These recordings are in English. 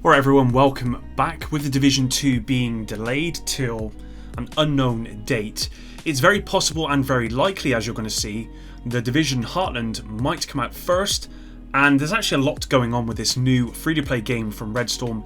Alright everyone, welcome back. With the Division 2 being delayed till an unknown date, it's very possible and very likely, as you're going to see, the Division Heartland might come out first, and there's actually a lot going on with this new free-to-play game from Redstorm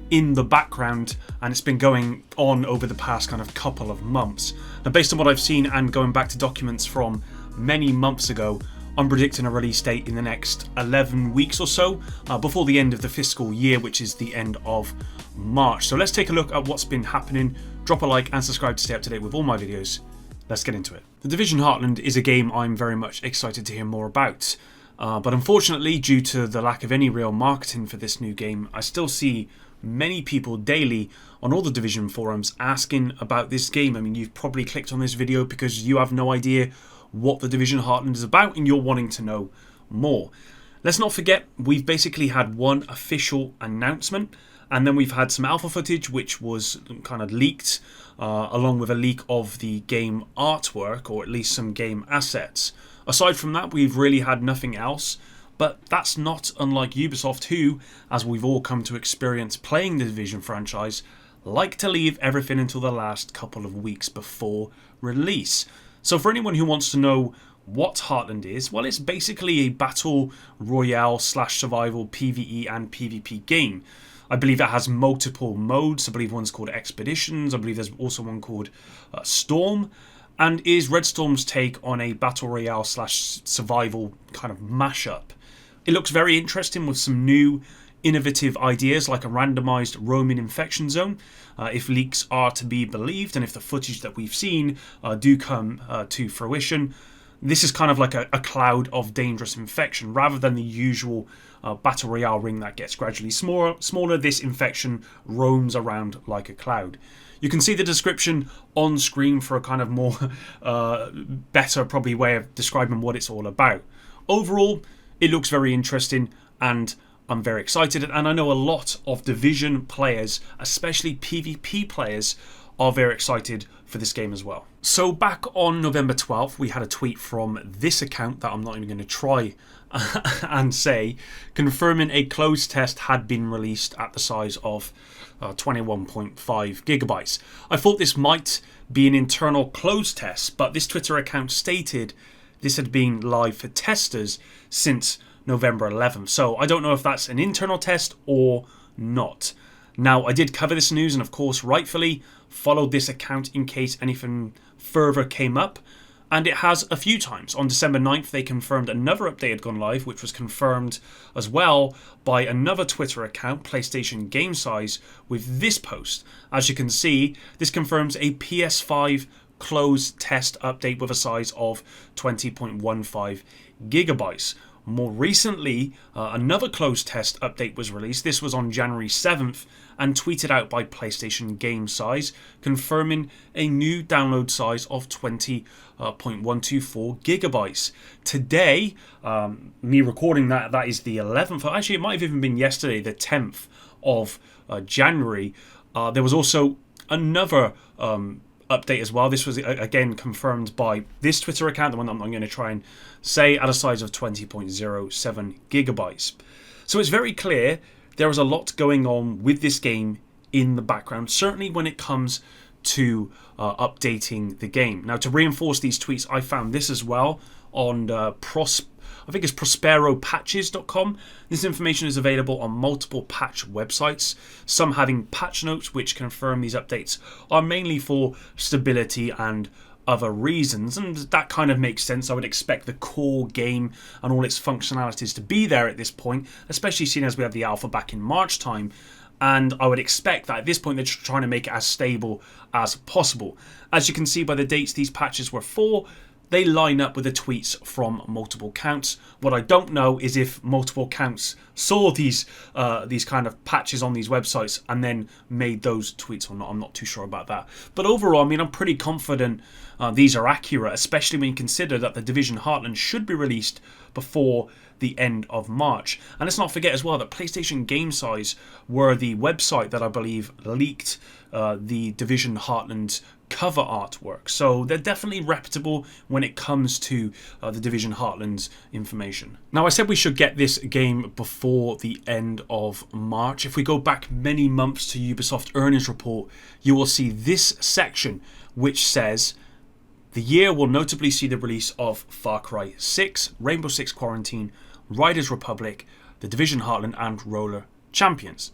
in the background, and it's been going on over the past kind of couple of months. Now, based on what I've seen and going back to documents from many months ago, I'm predicting a release date in the next 11 weeks or so, before the end of the fiscal year, which is the end of March. So let's take a look at what's been happening. Drop a like and subscribe to stay up to date with all my videos. Let's get into it. The Division Heartland is a game I'm very much excited to hear more about. But unfortunately, due to the lack of any real marketing for this new game, I still see many people daily on all the Division forums asking about this game. I mean, you've probably clicked on this video because you have no idea what the Division Heartland is about and you're wanting to know more. Let's not forget, we've basically had one official announcement, and then we've had some alpha footage which was kind of leaked, along with a leak of the game artwork, or at least some game assets. Aside from that, we've really had nothing else, but that's not unlike Ubisoft, who, as we've all come to experience playing the Division franchise, like to leave everything until the last couple of weeks before release. So for anyone who wants to know what Heartland is, well, it's basically a battle royale / survival PvE and PvP game. I believe it has multiple modes. I believe one's called Expeditions. I believe there's also one called Storm, and is Redstorm's take on a battle royale / survival kind of mashup. It looks very interesting with some new innovative ideas like a randomized roaming infection zone, if leaks are to be believed, and if the footage that we've seen do come to fruition. This is kind of like a cloud of dangerous infection rather than the usual battle royale ring that gets gradually smaller. This infection roams around like a cloud. You can see the description on screen for a kind of more better probably way of describing what it's all about. Overall, it looks very interesting, and I'm very excited, and I know a lot of Division players, especially PvP players, are very excited for this game as well. So back on November 12th, we had a tweet from this account that I'm not even going to try and say, confirming a closed test had been released at the size of 21.5 gigabytes. I thought this might be an internal closed test, but this Twitter account stated this had been live for testers since November 11th. So I don't know if that's an internal test or not. Now, I did cover this news and of course rightfully followed this account in case anything further came up, and it has a few times. On December 9th they confirmed another update had gone live, which was confirmed as well by another Twitter account, PlayStation Game Size, with this post. As you can see, this confirms a PS5 closed test update with a size of 20.15 gigabytes. More recently, another closed test update was released. This was on January 7th and tweeted out by PlayStation Game Size, confirming a new download size of 20.124 gigabytes. Today, me recording that is the 11th. Actually, it might have even been yesterday, the 10th of January. There was also another update as well. This was again confirmed by this Twitter account, the one that I'm going to try and say, at a size of 20.07 gigabytes. So it's very clear there is a lot going on with this game in the background, certainly when it comes to updating the game. Now, to reinforce these tweets, I found this as well on I think it's prosperopatches.com. This information is available on multiple patch websites, some having patch notes which confirm these updates are mainly for stability and other reasons, and that kind of makes sense. I would expect the core game and all its functionalities to be there at this point, especially seeing as we have the alpha back in March time, and I would expect that at this point they're just trying to make it as stable as possible. As you can see by the dates these patches were for, they line up with the tweets from multiple counts. What I don't know is if multiple counts saw these kind of patches on these websites and then made those tweets or not. I'm not too sure about that. But overall, I mean, I'm pretty confident these are accurate, especially when you consider that the Division Heartland should be released before the end of March. And let's not forget as well that PlayStation Game Size were the website that I believe leaked the Division Heartland cover artwork. So they're definitely reputable when it comes to the Division Heartland's information. Now, I said we should get this game before the end of March. If we go back many months to Ubisoft earnings report, you will see this section which says the year will notably see the release of Far Cry 6, Rainbow Six Quarantine, Riders Republic, The Division Heartland and Roller Champions.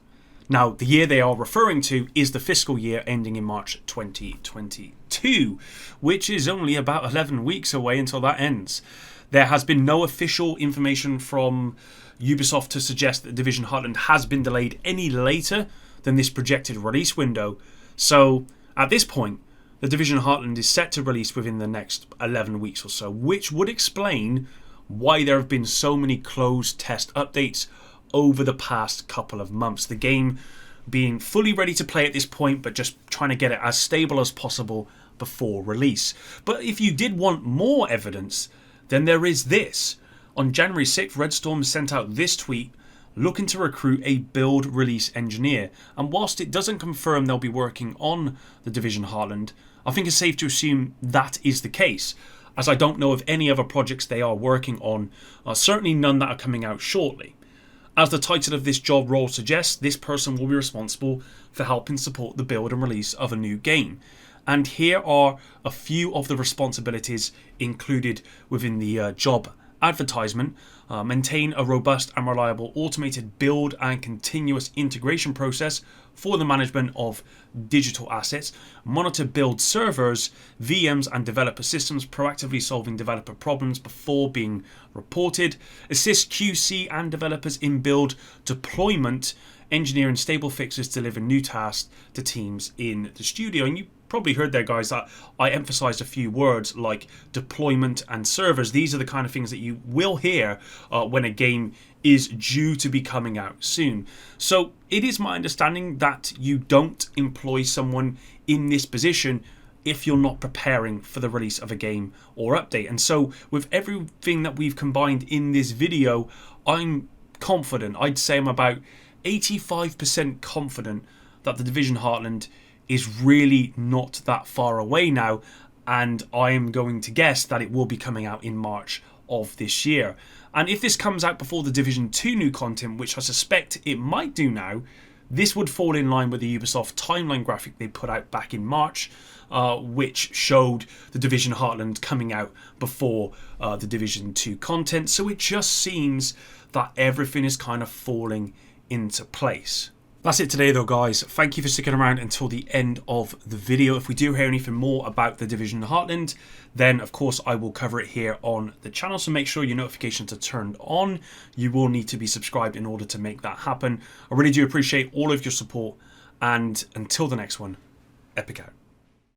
Now, the year they are referring to is the fiscal year ending in March 2022, which is only about 11 weeks away until that ends. There has been no official information from Ubisoft to suggest that Division Heartland has been delayed any later than this projected release window. So, at this point, the Division Heartland is set to release within the next 11 weeks or so, which would explain why there have been so many closed test updates over the past couple of months. The game being fully ready to play at this point, but just trying to get it as stable as possible before release. But if you did want more evidence, then there is this. On January 6th, Red Storm sent out this tweet looking to recruit a build release engineer. And whilst it doesn't confirm they'll be working on the Division Heartland, I think it's safe to assume that is the case, as I don't know of any other projects they are working on, certainly none that are coming out shortly. As the title of this job role suggests, this person will be responsible for helping support the build and release of a new game. And here are a few of the responsibilities included within the job advertisement. Maintain a robust and reliable automated build and continuous integration process for the management of digital assets. Monitor build servers, VMs and developer systems, proactively solving developer problems before being reported. Assist QC and developers in build deployment. Engineering stable fixes, deliver new tasks to teams in the studio. And you probably heard there, guys, that I emphasized a few words like deployment and servers. These are the kind of things that you will hear when a game is due to be coming out soon. So it is my understanding that you don't employ someone in this position if you're not preparing for the release of a game or update. And so with everything that we've combined in this video, I'm confident. I'd say I'm about 85% confident that the Division Heartland is really not that far away now, and I am going to guess that it will be coming out in March of this year. And if this comes out before the Division 2 new content, which I suspect it might do now, this would fall in line with the Ubisoft timeline graphic they put out back in March, which showed the Division Heartland coming out before the Division 2 content. So it just seems that everything is kind of falling into place. That's it today though, guys. Thank you for sticking around until the end of the video. If we do hear anything more about the Division Heartland, then of course I will cover it here on the channel, so make sure your notifications are turned on. You will need to be subscribed in order to make that happen. I really do appreciate all of your support, and until the next one, Epic out.